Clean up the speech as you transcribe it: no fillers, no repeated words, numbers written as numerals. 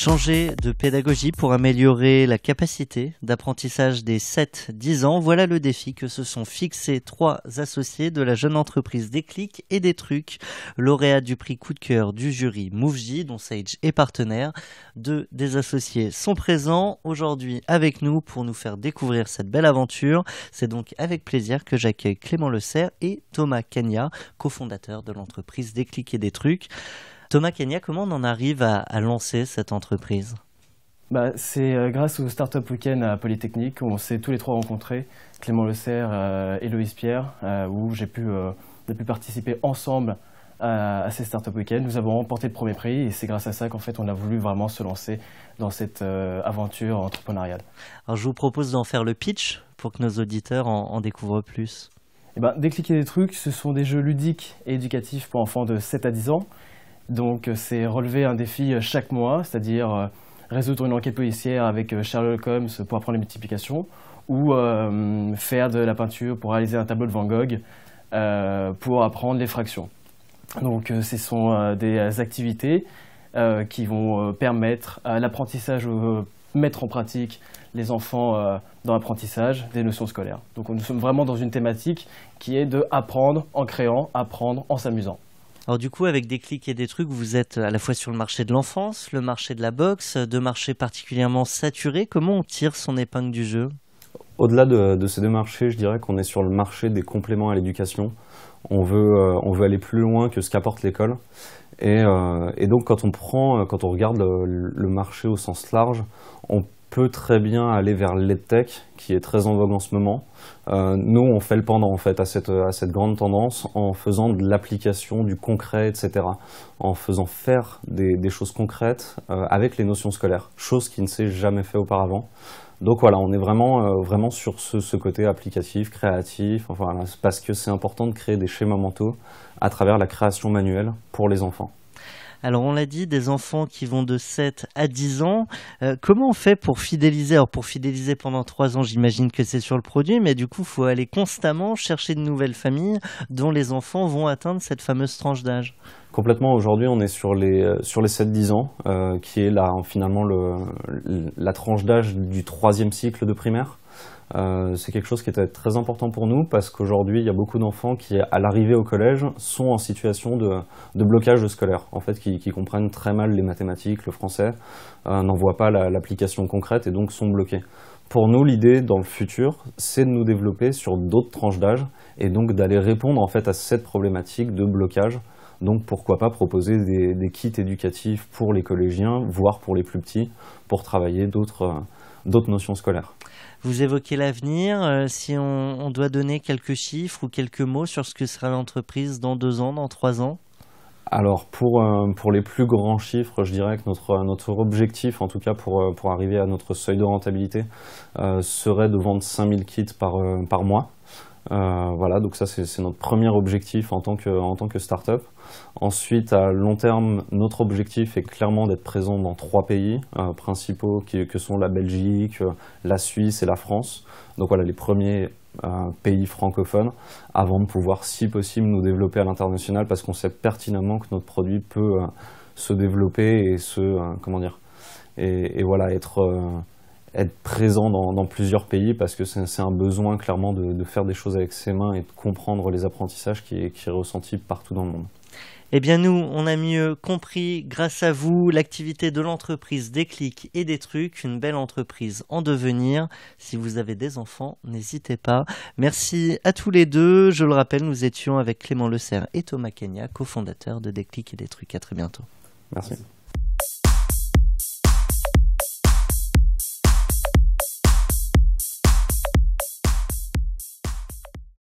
Changer de pédagogie pour améliorer la capacité d'apprentissage des 7-10 ans, voilà le défi que se sont fixés 3 associés de la jeune entreprise Déclic et des Trucs, lauréat du prix coup de cœur du jury Mouv'J, dont Sage est partenaire. 2 des associés sont présents aujourd'hui avec nous pour nous faire découvrir cette belle aventure. C'est donc avec plaisir que j'accueille Clément Le Serre et Thomas Cagna, cofondateur de l'entreprise Déclic et des Trucs. Thomas Cagna, comment on en arrive à lancer cette entreprise ? C'est grâce au Startup Weekend à Polytechnique où on s'est tous les 3 rencontrés, Clément Le Serre et Loïs Pierre, où j'ai pu participer ensemble à ces Startup Weekend. Nous avons remporté le premier prix et c'est grâce à ça qu'en fait on a voulu vraiment se lancer dans cette aventure entrepreneuriale. Alors je vous propose d'en faire le pitch pour que nos auditeurs en découvrent plus. Déclic et des Trucs, ce sont des jeux ludiques et éducatifs pour enfants de 7 à 10 ans. Donc c'est relever un défi chaque mois, c'est-à-dire résoudre une enquête policière avec Sherlock Holmes pour apprendre les multiplications ou faire de la peinture pour réaliser un tableau de Van Gogh pour apprendre les fractions. Donc ce sont des activités qui vont permettre à l'apprentissage, mettre en pratique les enfants dans l'apprentissage des notions scolaires. Donc nous sommes vraiment dans une thématique qui est de apprendre en créant, apprendre en s'amusant. Alors du coup, avec Déclic et des Trucs, vous êtes à la fois sur le marché de l'enfance, le marché de la boxe, 2 marchés particulièrement saturés. Comment on tire son épingle du jeu ? Au-delà de ces 2 marchés, je dirais qu'on est sur le marché des compléments à l'éducation. On veut aller plus loin que ce qu'apporte l'école. Et donc quand on regarde le marché au sens large, on peut très bien aller vers l'EdTech, qui est très en vogue en ce moment. Nous, on fait le pendant en fait à cette grande tendance en faisant de l'application, du concret, etc. En faisant faire des choses concrètes avec les notions scolaires, chose qui ne s'est jamais fait auparavant. Donc voilà, on est vraiment sur ce côté applicatif, créatif, parce que c'est important de créer des schémas mentaux à travers la création manuelle pour les enfants. Alors on l'a dit, des enfants qui vont de 7 à 10 ans. Comment on fait pour fidéliser ? Alors pour fidéliser pendant 3 ans, j'imagine que c'est sur le produit, mais du coup, il faut aller constamment chercher de nouvelles familles dont les enfants vont atteindre cette fameuse tranche d'âge. Complètement, aujourd'hui on est sur les 7-10 ans, qui est là, finalement la tranche d'âge du 3e cycle de primaire. C'est quelque chose qui était très important pour nous parce qu'aujourd'hui il y a beaucoup d'enfants qui à l'arrivée au collège sont en situation de blocage scolaire, en fait qui comprennent très mal les mathématiques, le français, n'en voient pas l'application concrète et donc sont bloqués. Pour nous, l'idée dans le futur, c'est de nous développer sur d'autres tranches d'âge et donc d'aller répondre en fait à cette problématique de blocage. Donc pourquoi pas proposer des kits éducatifs pour les collégiens, voire pour les plus petits, pour travailler d'autres notions scolaires. Vous évoquez l'avenir, si on doit donner quelques chiffres ou quelques mots sur ce que sera l'entreprise dans 2 ans, dans 3 ans ? Alors pour les plus grands chiffres, je dirais que notre objectif, en tout cas pour arriver à notre seuil de rentabilité, serait de vendre 5000 kits par mois. Voilà, donc ça c'est notre premier objectif en tant que start-up. Ensuite, à long terme, notre objectif est clairement d'être présent dans 3 pays principaux que sont la Belgique, la Suisse et la France. Donc voilà, les premiers pays francophones, avant de pouvoir, si possible, nous développer à l'international, parce qu'on sait pertinemment que notre produit peut se développer et voilà, être présent dans plusieurs pays, parce que c'est un besoin clairement de faire des choses avec ses mains et de comprendre les apprentissages qui est ressenti partout dans le monde. Eh bien nous, on a mieux compris grâce à vous l'activité de l'entreprise Déclic et des Trucs, une belle entreprise en devenir. Si vous avez des enfants, n'hésitez pas. Merci à tous les 2. Je le rappelle, nous étions avec Clément Le Serre et Thomas Cagna, cofondateurs de Déclic et des Trucs. À très bientôt. Merci.